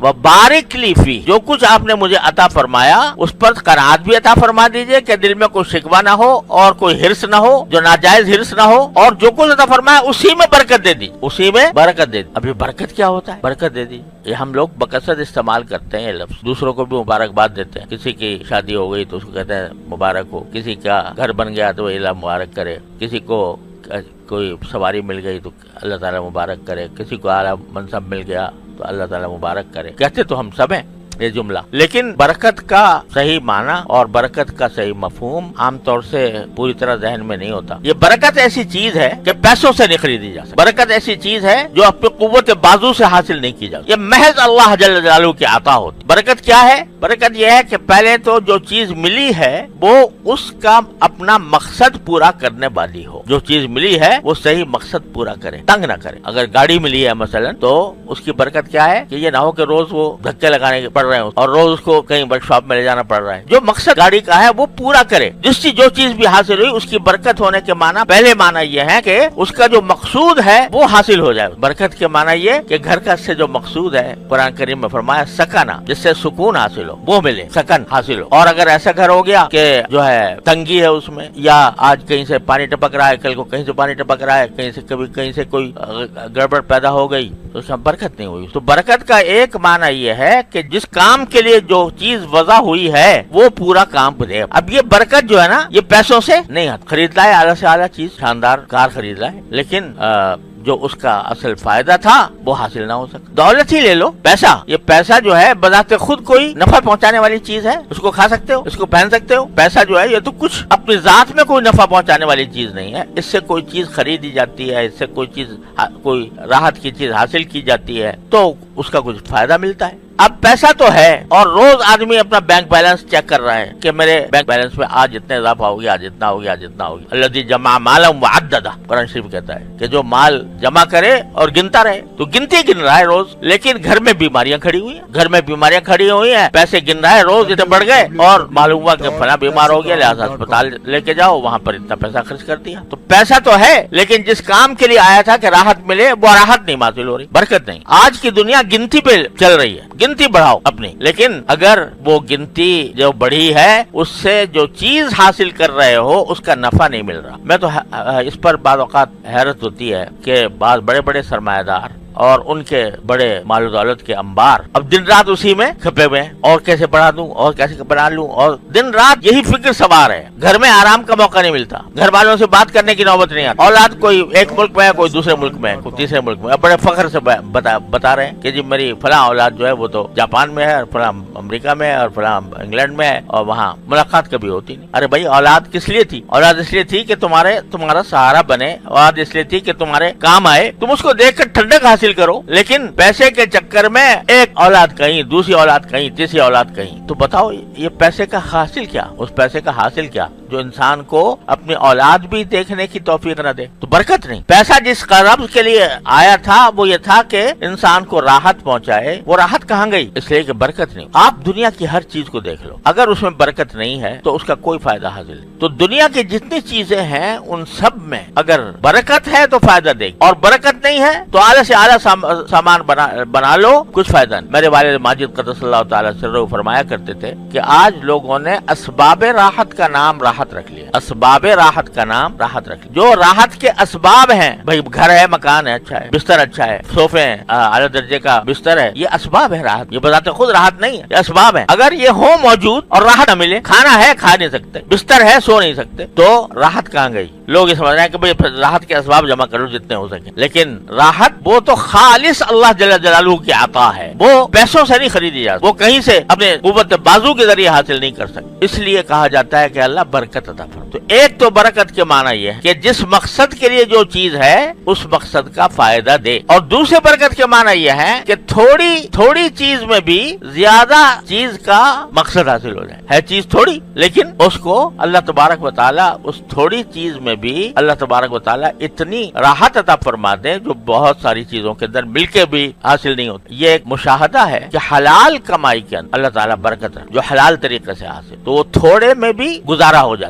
वबारिक ली फी, जो कुछ आपने मुझे अता फरमाया उस पर कनाअत भी अता फरमा दीजिए कि दिल में कोई शिकवा ना हो और कोई हिर्स ना हो, जो नाजायज हिर्स ना हो, और जो कुछ अता फरमाया उसी में बरकत दे दी, उसी में बरकत दे दी। अभी बरकत क्या होता है? बरकत दे दी ये हम लोग बकसद इस्तेमाल करते हैं लफ्ज, दूसरों को भी मुबारकबाद देते हैं। किसी की शादी हो गई तो उसको कहते हैं मुबारक हो, किसी का घर बन गया तो अल्लाह मुबारक करे, किसी को कोई सवारी मिल गई तो अल्लाह ताला मुबारक करे, किसी को आला मनसब मिल गया तो अल्लाह ताला मुबारक करे। कहते तो हम सब हैं ये जुमला, लेकिन बरकत का सही माना और बरकत का सही मफहूम आमतौर से पूरी तरह जहन में नहीं होता। ये बरकत ऐसी चीज है कि पैसों से नहीं खरीदी जा सकती। बरकत ऐसी चीज है जो अपनी कुव्वत बाजू से हासिल नहीं की जा सकती। ये महज अल्लाह जल्ल जलालहू की अता होती। बरकत क्या है? बरकत यह है कि पहले तो जो चीज मिली है वो उसका अपना मकसद पूरा करने वाली हो। जो चीज मिली है वो सही मकसद पूरा करे, तंग ना करे। अगर गाड़ी मिली है मसलन तो उसकी बरकत क्या है कि ये ना हो कि रोज वो धक्के लगाने पड़ रहे हैं और रोज उसको कहीं वर्कशॉप में ले जाना पड़ रहा है। जो मकसद गाड़ी का है वो पूरा करे। जिससे जो चीज भी हासिल हुई उसकी बरकत होने के माना, पहले माना ये है कि उसका जो मकसूद है वो हासिल हो जाए। बरकत के माना ये कि घर का से जो मकसूद है, कुरान करीम में फरमाया सकना, जिससे सुकून हासिल हो, वो मिले, सकन हासिल हो। और अगर ऐसा घर हो गया कि जो है तंगी है उसमें, या आज कहीं से पानी टपक रहा है, कल को कहीं से पानी टपक रहा है, कहीं से कभी कहीं से कोई गड़बड़ पैदा हो गई तो उसमें बरकत नहीं हुई। तो बरकत का एक माना ये है कि जिस काम के लिए जो चीज वजह हुई है वो पूरा काम करे। अब ये बरकत जो है ना, ये पैसों से नहीं आती। खरीद लाए आला से आला चीज, शानदार कार खरीद लाए, लेकिन जो उसका असल फायदा था वो हासिल ना हो सका। दौलत ही ले लो, पैसा, ये पैसा जो है बजाते खुद कोई नफा पहुंचाने वाली चीज है। उसको खा सकते हो, इसको पहन सकते हो। पैसा जो है ये तो कुछ अपनी जात में कोई नफा पहुंचाने वाली चीज नहीं है। इससे कोई चीज खरीदी जाती है, इससे कोई चीज, कोई राहत की चीज हासिल की जाती है तो उसका कुछ फायदा मिलता है। अब पैसा तो है और रोज आदमी अपना बैंक बैलेंस चेक कर रहा है कि मेरे बैंक बैलेंस में आज इतना इजाफा हो गया, आज इतना हो गया, आज इतना हो गया। अल्लज़ी जमा मालम व अद्ददा, कुरान शरीफ कहता है कि जो माल जमा करे और गिनता रहे। तो गिनती गिन रहा है रोज, लेकिन घर में बीमारियां खड़ी हुई हैं, घर में बीमारियां खड़ी हुई हैं, पैसे गिन रहा है, रोज इतने बढ़ गए और मालूम हुआ कि फला बीमार हो गया, लिहाजा अस्पताल लेके जाओ, वहाँ पर इतना पैसा खर्च कर दिया। तो पैसा तो है, लेकिन जिस काम के लिए आया था कि राहत मिले, वो राहत नहीं हासिल हो रही, बरकत नहीं। आज की दुनिया गिनती पे चल रही है, गिनती बढ़ाओ अपनी, लेकिन अगर वो गिनती जो बढ़ी है उससे जो चीज हासिल कर रहे हो उसका नफा नहीं मिल रहा। मैं तो इस पर बाद औकात हैरत होती है कि बाद बड़े बड़े सरमायादार और उनके बड़े माल दौलत के अंबार अब दिन रात उसी में खपे हुए हैं, और कैसे बढ़ा दूं और कैसे बना लूं, और दिन रात यही फिक्र सवार है। घर में आराम का मौका नहीं मिलता, घर वालों से बात करने की नौबत नहीं आती। औलाद कोई एक मुल्क में है, कोई दूसरे मुल्क में है, कोई तीसरे मुल्क में। अब बड़े फख्र से बता रहे हैं कि जी मेरी फला औलाद जो है वो तो जापान में है, और फला अमेरिका में है, और फला इंग्लैंड में है, और वहाँ मुलाकात कभी होती नहीं। अरे भाई, औलाद किस लिए थी? औलाद इसलिए थी कि तुम्हारा सहारा बने, औलाद इसलिए थी कि तुम्हारे काम आए, तुम उसको देखकर ठंडक हासिल करो। लेकिन पैसे के चक्कर में एक औलाद कहीं, दूसरी औलाद कहीं, तीसरी औलाद कहीं। तो बताओ ये पैसे का हासिल क्या? उस पैसे का हासिल क्या जो इंसान को अपनी औलाद भी देखने की तौफीक न दे? तो बरकत नहीं। पैसा जिस ग़रज़ के लिए आया था वो ये था कि इंसान को राहत पहुंचाए, वो राहत कहाँ गई? इसलिए कि बरकत नहीं। आप दुनिया की हर चीज को देख लो, अगर उसमें बरकत नहीं है तो उसका कोई फायदा हासिल नहीं। तो दुनिया की जितनी चीजें हैं उन सब में अगर बरकत है तो फायदा देगी, और बरकत नहीं है तो आला से आला सामान बना लो, कुछ फायदा नहीं। मेरे वालिद माजिद क़द्दसल्लाहु तआला सिर्रहु फरमाया करते थे कि आज लोगों ने असबाबे राहत का नाम राहत रख लिया। असबाबे राहत का नाम राहत रख लिया। जो राहत के असबाब हैं, भाई घर है, मकान है, अच्छा है, बिस्तर अच्छा है, सोफे हैं, आला दर्जे का बिस्तर है, ये असबाब है राहत। ये बताते खुद राहत नहीं है, ये असबाब है। अगर ये हो मौजूद और राहत न मिले, खाना है खा नहीं सकते, बिस्तर है सो नहीं सकते, तो राहत कहाँ गई? लोग ये समझ रहे हैं कि भाई राहत के असबाब जमा करो जितने हो सके, लेकिन राहत वो तो खालिस अल्लाह जल्ल जलालहू की अता है, वो पैसों से नहीं खरीदी जाती, वो कहीं से अपने कुव्वत बाजू के जरिए हासिल नहीं कर सकती। इसलिए कहा जाता है कि अल्लाह बरकत अता फरमा। तो एक तो बरकत के माना यह है कि जिस मकसद के लिए जो चीज है उस मकसद का फायदा दे, और दूसरे बरकत के माना यह है कि थोड़ी थोड़ी चीज में भी ज्यादा चीज का मकसद हासिल हो जाए। है चीज थोड़ी, लेकिन उसको अल्लाह तबारक व तआला उस थोड़ी चीज में भी अल्लाह तबारक व तआला इतनी राहत अता फरमा दे जो बहुत सारी चीजों के अंदर मिलके भी हासिल नहीं होती। ये एक मुशाहदा है कि हलाल कमाई के अंदर अल्लाह ताला बरकत रखे, जो हलाल तरीके से हासिल, तो वो थोड़े में भी गुजारा हो जाता।